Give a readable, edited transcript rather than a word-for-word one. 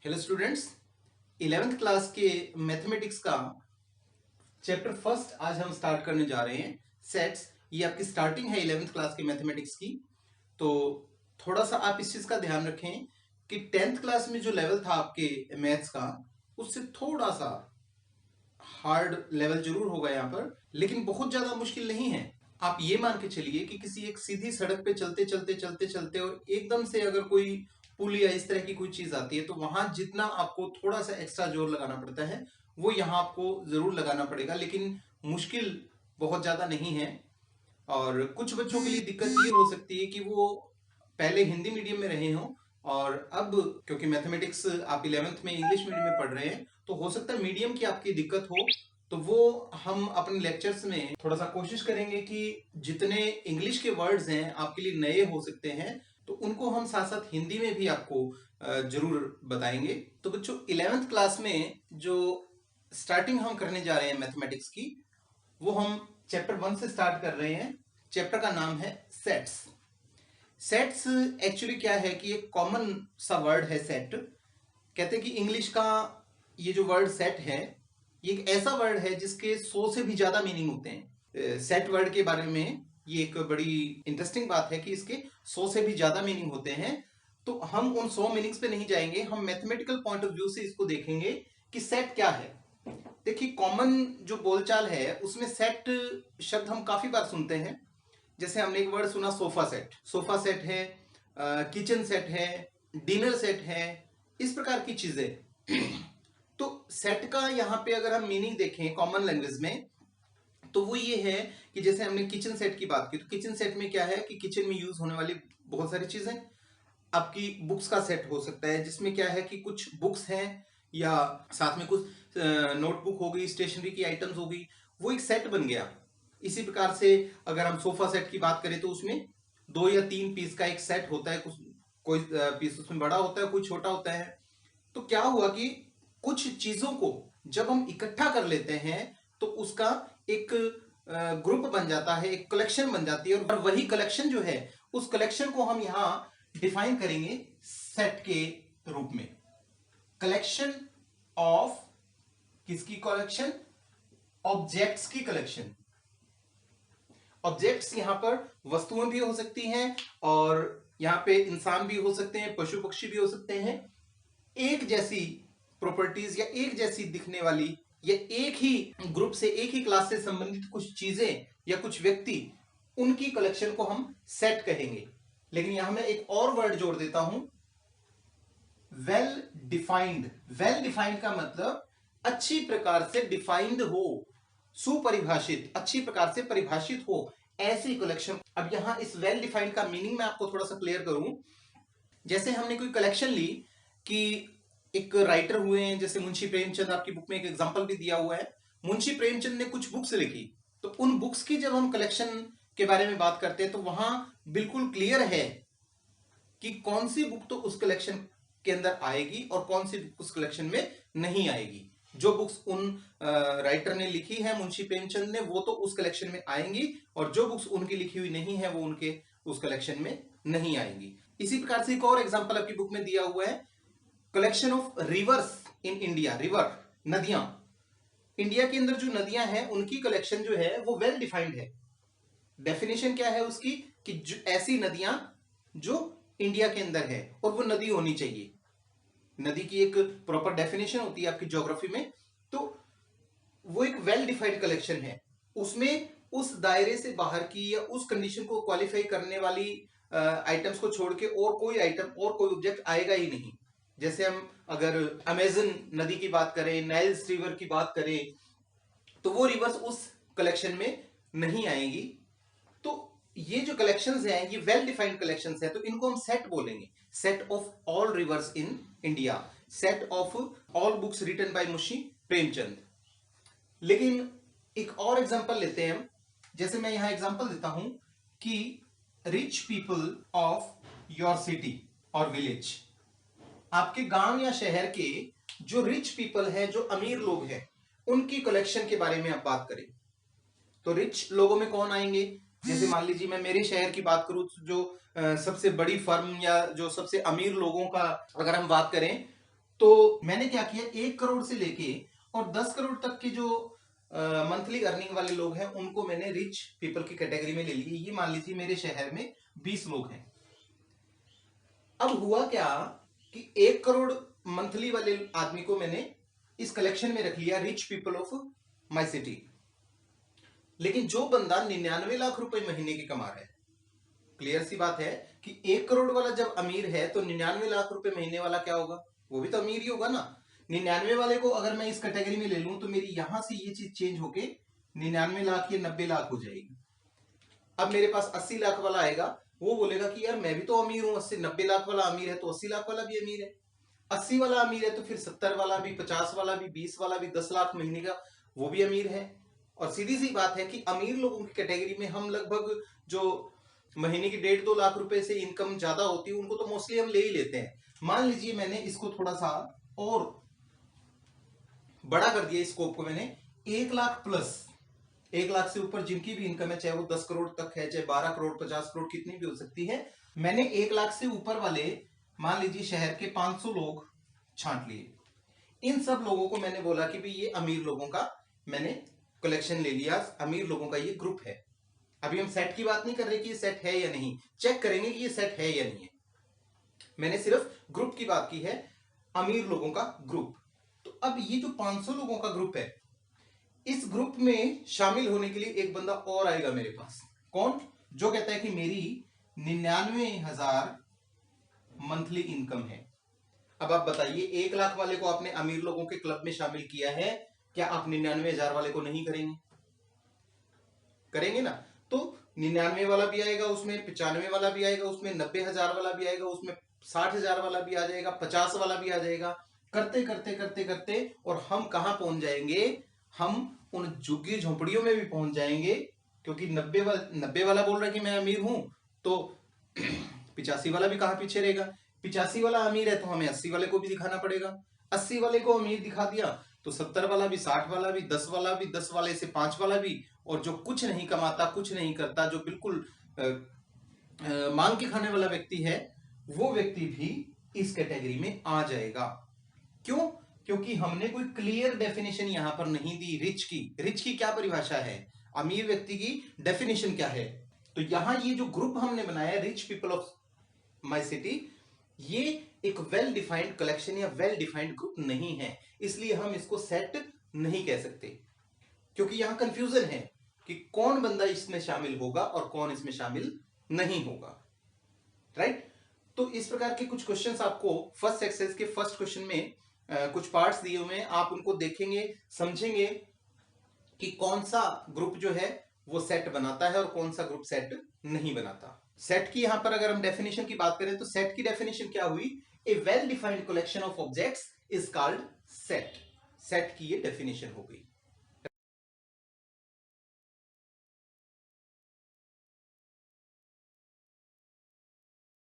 Hello students, 11th class के mathematics का chapter first आज हम स्टार्ट करने जा रहे हैं। सेट्स, ये आपकी स्टार्टिंग है 11th क्लास के मैथमेटिक्स की। तो थोड़ा सा आप इस चीज का ध्यान रखें कि 10th क्लास में जो लेवल था आपके मैथ्स का, उससे थोड़ा सा हार्ड लेवल जरूर होगा यहाँ पर, लेकिन बहुत ज्यादा मुश्किल नहीं है। आप ये मान के चलिए कि किसी एक सीधी सड़क पे चलते चलते चलते चलते और एकदम से अगर कोई पुल या इस तरह की कोई चीज आती है, तो वहां जितना आपको थोड़ा सा एक्स्ट्रा जोर लगाना पड़ता है वो यहाँ आपको जरूर लगाना पड़ेगा, लेकिन मुश्किल बहुत ज्यादा नहीं है। और कुछ बच्चों के लिए दिक्कत ये हो सकती है कि वो पहले हिंदी मीडियम में रहे हों और अब क्योंकि मैथमेटिक्स आप 11th में इंग्लिश मीडियम में पढ़ रहे हैं, तो हो सकता है मीडियम की आपकी दिक्कत हो। तो वो हम अपने लेक्चर्स में थोड़ा सा कोशिश करेंगे कि जितने इंग्लिश के वर्ड्स हैं आपके लिए नए हो सकते हैं, तो उनको हम साथ साथ हिंदी में भी आपको जरूर बताएंगे। तो बच्चों, 11th क्लास में जो स्टार्टिंग हम करने जा रहे हैं मैथमेटिक्स की, वो हम चैप्टर 1 से स्टार्ट कर रहे हैं। चैप्टर का नाम है सेट्स। सेट्स एक्चुअली क्या है कि एक कॉमन सा वर्ड है सेट। कहते हैं कि इंग्लिश का ये जो वर्ड सेट है, ये एक ऐसा वर्ड है जिसके 100 से भी ज्यादा मीनिंग होते हैं। सेट वर्ड के बारे में ये एक बड़ी इंटरेस्टिंग बात है कि इसके 100 से भी ज्यादा मीनिंग होते हैं। तो हम उन 100 मीनिंग्स पे नहीं जाएंगे, हम मैथमेटिकल पॉइंट ऑफ व्यू से इसको देखेंगे कि सेट क्या है। देखिए, कॉमन जो बोलचाल है उसमें सेट शब्द हम काफी बार सुनते हैं। जैसे हमने एक वर्ड सुना सोफा सेट। सोफा सेट है, किचन सेट है, डिनर सेट है, इस प्रकार की चीजें। तो सेट का यहाँ पे अगर हम मीनिंग देखें कॉमन लैंग्वेज में, तो वो ये है कि जैसे हमने किचन सेट की बात की, तो किचन सेट में क्या है कि किचन में यूज होने वाली बहुत सारी चीजें। आपकी बुक्स का सेट हो सकता है जिसमें क्या है कि कुछ बुक्स हैं या साथ में कुछ नोटबुक हो गई, स्टेशनरी की आइटम्स हो गई, वो एक सेट बन गया। इसी प्रकार से अगर हम सोफा सेट की बात करें तो उसमें 2 या 3 पीस का एक सेट होता है। कुछ कोई पीस उसमें बड़ा होता है, कोई छोटा होता है। तो क्या हुआ कि कुछ चीजों को जब हम इकट्ठा कर लेते हैं तो उसका एक ग्रुप बन जाता है, एक कलेक्शन बन जाती है। और वही कलेक्शन जो है, उस कलेक्शन को हम यहां डिफाइन करेंगे सेट के रूप में। कलेक्शन ऑफ किसकी कलेक्शन? ऑब्जेक्ट्स की कलेक्शन। ऑब्जेक्ट्स यहां पर वस्तुएं भी हो सकती हैं और यहां पे इंसान भी हो सकते हैं, पशु पक्षी भी हो सकते हैं। एक जैसी प्रॉपर्टीज या एक जैसी दिखने वाली या एक ही ग्रुप से, एक ही क्लास से संबंधित कुछ चीजें या कुछ व्यक्ति, उनकी कलेक्शन को हम सेट कहेंगे। लेकिन यहां मैं एक और वर्ड जोड़ देता हूं, वेल डिफाइंड। वेल डिफाइंड का मतलब अच्छी प्रकार से डिफाइंड हो, सुपरिभाषित, अच्छी प्रकार से परिभाषित हो, ऐसी कलेक्शन। अब यहां इस वेल डिफाइंड का मीनिंग मैं आपको थोड़ा सा क्लियर करूं। जैसे हमने कोई कलेक्शन ली कि एक राइटर हुए हैं, जैसे मुंशी प्रेमचंद, आपकी बुक में एक एग्जांपल भी दिया हुआ है। मुंशी प्रेमचंद ने कुछ बुक्स लिखी, तो उन बुक्स की जब हम कलेक्शन के बारे में बात करते हैं तो वहां बिल्कुल क्लियर है कि कौन सी बुक तो उस कलेक्शन के अंदर आएगी और कौन सी बुक उस कलेक्शन में नहीं आएगी। जो बुक्स उन राइटर ने लिखी है, मुंशी प्रेमचंद ने, वो तो उस कलेक्शन में आएंगी, और जो बुक्स उनकी लिखी हुई नहीं है वो उनके उस कलेक्शन में नहीं आएंगी। इसी प्रकार से एक और एग्जांपल आपकी बुक में दिया हुआ है, collection of reverse in India. River, नदियां। इंडिया के अंदर जो नदियां हैं उनकी कलेक्शन जो है वो वेल डिफाइंड है। डेफिनेशन क्या है उसकी कि ऐसी नदियां जो इंडिया के अंदर है, और वो नदी होनी चाहिए। नदी की एक प्रॉपर डेफिनेशन होती है आपकी ज्योग्राफी में। तो वो एक वेल डिफाइंड कलेक्शन है, उसमें उस दायरे से बाहर की या उस कंडीशन को क्वालिफाई करने वाली आइटम्स को छोड़ के और कोई आइटम और कोई ऑब्जेक्ट आएगा ही नहीं। जैसे हम अगर अमेजन नदी की बात करें, नाइल्स रिवर की बात करें, तो वो रिवर्स उस कलेक्शन में नहीं आएंगी। तो ये जो कलेक्शंस हैं ये वेल डिफाइंड कलेक्शंस हैं, तो इनको हम सेट बोलेंगे। Set of all rivers in India, set of all books written by Munshi Premchand. लेकिन एक और एग्जांपल लेते हैं हम। जैसे मैं यहां एग्जांपल देता हूं कि rich people of your city और विलेज। आपके गांव या शहर के जो रिच पीपल हैं, जो अमीर लोग हैं, उनकी कलेक्शन के बारे में आप बात करें तो रिच लोगों में कौन आएंगे? जैसे मान लीजिए मैं मेरे शहर की बात करूं, जो सबसे बड़ी फर्म या जो सबसे अमीर लोगों का अगर हम बात करें, तो मैंने क्या किया, 1 करोड़ से लेके और 10 करोड़ तक के जो मंथली अर्निंग वाले लोग हैं उनको मैंने रिच पीपल की कैटेगरी में ले लिया। ये मान लीजिए मेरे शहर में 20 लोग हैं। अब हुआ क्या कि 1 करोड़ मंथली वाले आदमी को मैंने इस कलेक्शन में रख लिया, rich people of my city. लेकिन जो बंदा 99 लाख रुपए महीने के कमा रहा है, क्लियर सी बात है कि 1 करोड़ वाला जब अमीर है तो 99 लाख रुपए महीने वाला क्या होगा, वो भी तो अमीर ही होगा ना। 99 वाले को अगर मैं इस कैटेगरी में ले लूं तो मेरी यहां से ये चीज चेंज होके 99 लाख या 90 लाख हो जाएगी। अब मेरे पास 80 लाख वाला आएगा, वो बोलेगा कि यार मैं भी तो अमीर हूं, 90 लाख वाला अमीर है तो 80 लाख वाला भी अमीर है। 80 वाला अमीर है तो फिर 70 वाला भी, 50 वाला भी, 20 वाला भी, 10 लाख महीने का वो भी अमीर है। और सीधी सी बात है कि अमीर लोगों की कैटेगरी में हम लगभग जो महीने की 1.5-2 लाख रुपए से इनकम ज्यादा होती है उनको तो मोस्टली हम ले ही लेते हैं। मान लीजिए मैंने इसको थोड़ा सा और बड़ा कर दिया, स्कोप को मैंने 1 लाख प्लस, 1 लाख से ऊपर जिनकी भी इनकम है, चाहे वो 10 करोड़ तक है, चाहे 12 करोड़, 50 करोड़, कितनी भी हो सकती है। मैंने 1 लाख से ऊपर वाले मान लीजिए शहर के 500 लोग छांट लिए। इन सब लोगों को मैंने बोला कि भाई ये अमीर लोगों का मैंने कलेक्शन ले लिया, अमीर लोगों का ये ग्रुप है। अभी हम सेट की बात नहीं कर रहे कि ये सेट है या नहीं, चेक करेंगे कि ये सेट है या नहीं है। मैंने सिर्फ ग्रुप की बात की है, अमीर लोगों का ग्रुप। तो अब ये जो 500 लोगों का ग्रुप है, इस ग्रुप में शामिल होने के लिए एक बंदा और आएगा मेरे पास। कौन? जो कहता है कि मेरी 99,000 मंथली इनकम है। अब आप बताइए, 1 लाख वाले को आपने अमीर लोगों के क्लब में शामिल किया है, क्या आप 99,000 वाले को नहीं करेंगे? करेंगे ना। तो 99 वाला भी आएगा उसमें, 95 वाला भी आएगा उसमें, 90,000 वाला भी आएगा उसमें, 60,000 वाला भी आ जाएगा, 50 वाला भी आ जाएगा। करते करते करते करते और हम कहां पहुंच जाएंगे, हम उन झुग्गी झोंपड़ियों में भी पहुंच जाएंगे। क्योंकि 90 वाला बोल रहा है कि मैं अमीर हूं, तो 85 वाला भी कहां पीछे रहेगा। 85 वाला अमीर है तो हमें 80 वाले को भी दिखाना पड़ेगा। 80 वाले को अमीर दिखा दिया तो 70 वाला भी, 60 वाला भी, 10 वाला भी, 10 वाले से 5 वाला भी, और जो कुछ नहीं कमाता, कुछ नहीं करता, जो बिल्कुल मांग के खाने वाला व्यक्ति है, वो व्यक्ति भी इस कैटेगरी में आ जाएगा। क्यों? क्योंकि हमने कोई क्लियर डेफिनेशन यहां पर नहीं दी रिच की। रिच की क्या परिभाषा है, अमीर व्यक्ति की डेफिनेशन क्या है। तो यहां ये जो ग्रुप हमने बनाया, rich people of my city, ये एक वेल डिफाइंड कलेक्शन या वेल डिफाइंड ग्रुप नहीं है, इसलिए हम इसको सेट नहीं कह सकते। क्योंकि यहां कंफ्यूजन है कि कौन बंदा इसमें शामिल होगा और कौन इसमें शामिल नहीं होगा, राइट। तो इस प्रकार के कुछ क्वेश्चंस आपको फर्स्ट एक्सरसाइज के फर्स्ट क्वेश्चन में कुछ पार्ट्स दिए हुए हैं, आप उनको देखेंगे, समझेंगे कि कौन सा ग्रुप जो है वो सेट बनाता है और कौन सा ग्रुप सेट नहीं बनाता। सेट की यहां पर अगर हम डेफिनेशन की बात करें तो सेट की डेफिनेशन क्या हुई, a well defined collection of objects is called set. Set की ये डेफिनेशन हो गई।